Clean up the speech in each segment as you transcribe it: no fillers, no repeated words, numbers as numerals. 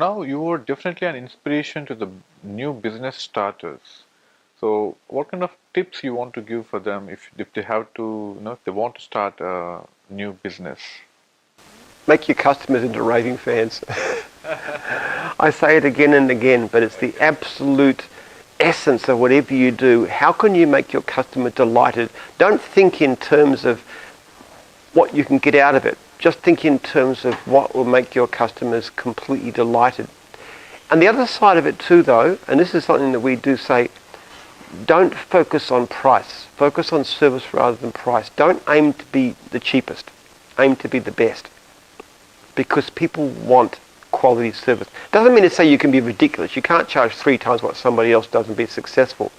now you are definitely an inspiration to the new business starters. So what kind of tips you want to give for them if they have to, if they want to start a new business? Make your customers into raving fans. I say it again and again, but it's the absolute essence of whatever you do. How can you make your customer delighted? Don't think in terms of what you can get out of it. Just think in terms of what will make your customers completely delighted. And the other side of it too, though, and this is something that we do say, don't focus on price. Focus on service rather than price. Don't aim to be the cheapest. Aim to be the best. Because people want quality service. Doesn't mean to say you can be ridiculous. You can't charge 3 times what somebody else does and be successful.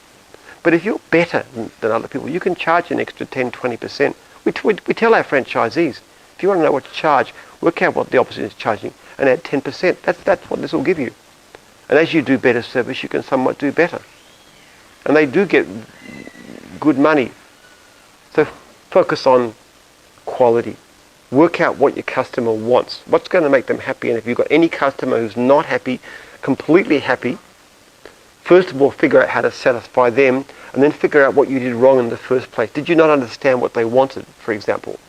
But if you're better than other people, you can charge an extra 10-20%. We tell our franchisees, if you want to know what to charge, work out what the opposite is charging and add 10%. That's what this will give you. And as you do better service, you can somewhat do better. And they do get good money. So focus on quality. Work out what your customer wants. What's going to make them happy? And if you've got any customer who's not happy, completely happy, first of all, figure out how to satisfy them, and then figure out what you did wrong in the first place. Did you not understand what they wanted, for example?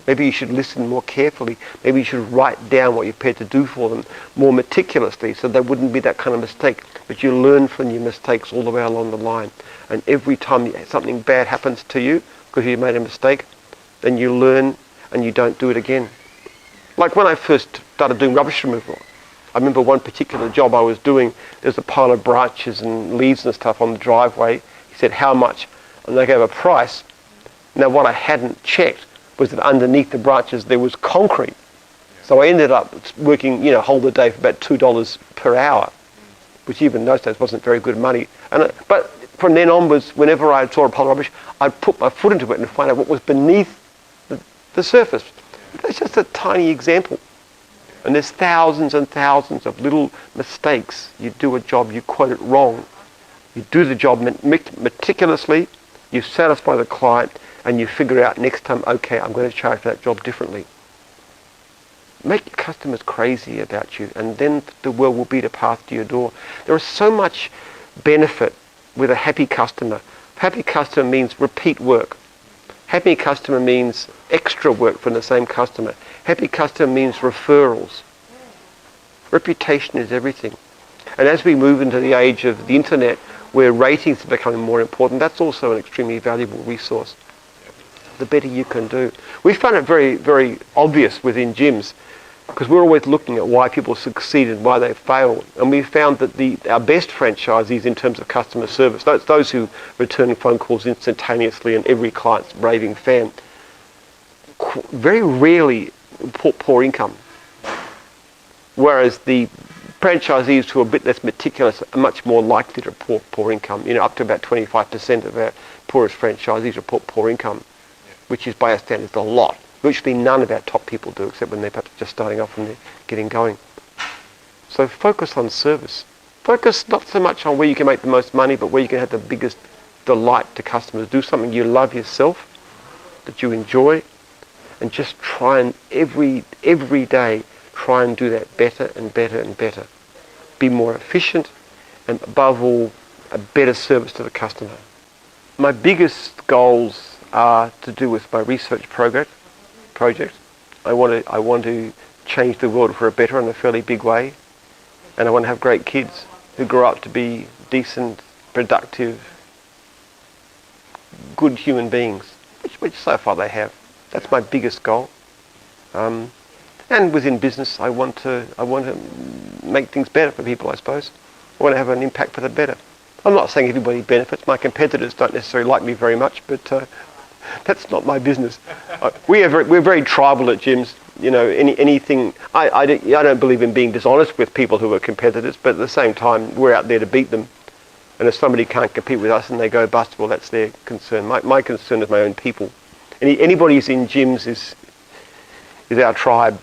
Maybe you should listen more carefully. Maybe you should write down what you're prepared to do for them more meticulously so there wouldn't be that kind of mistake. But you learn from your mistakes all the way along the line. And every time something bad happens to you because you made a mistake, then you learn and you don't do it again. Like when I first started doing rubbish removal, I remember one particular job I was doing, there's a pile of branches and leaves and stuff on the driveway. He said, how much? And they gave a price. Now what I hadn't checked was that underneath the branches there was concrete. So I ended up working, whole the day for about $2 per hour, which even in those days wasn't very good money. But from then onwards, whenever I saw a pile of rubbish, I'd put my foot into it and find out what was beneath the surface. That's just a tiny example. And there's thousands and thousands of little mistakes. You do a job, you quote it wrong. You do the job meticulously, you satisfy the client, and you figure out next time, okay, I'm going to charge for that job differently. Make your customers crazy about you, and then the world will beat a path to your door. There is so much benefit with a happy customer. Happy customer means repeat work. Happy customer means extra work from the same customer. Happy customer means referrals. Reputation is everything. And as we move into the age of the internet, where ratings are becoming more important, that's also an extremely valuable resource. The better you can do. We found it very, very obvious within gyms because we're always looking at why people succeed and why they fail. And we found that our best franchisees in terms of customer service, those who return phone calls instantaneously and every client's raving fan, very rarely report poor income. Whereas the franchisees who are a bit less meticulous are much more likely to report poor income. Up to about 25% of our poorest franchisees report poor income, which is by our standards a lot. Virtually none of our top people do, except when they're perhaps just starting off and they're getting going. So focus on service. Focus not so much on where you can make the most money, but where you can have the biggest delight to customers. Do something you love yourself, that you enjoy, and just try and every day try and do that better and better and better. Be more efficient, and above all, a better service to the customer. My biggest goals are to do with my research project. I want to change the world for a better in a fairly big way, and I want to have great kids who grow up to be decent, productive, good human beings, which so far they have. That's my biggest goal. And within business, I want to make things better for people, I suppose. I want to have an impact for the better. I'm not saying everybody benefits. My competitors don't necessarily like me very much, but that's not my business. We're very tribal at gyms. Anything. I don't believe in being dishonest with people who are competitors, but at the same time, we're out there to beat them. And if somebody can't compete with us and they go bust, well, that's their concern. My concern is my own people. Anybody who's in gyms is our tribe.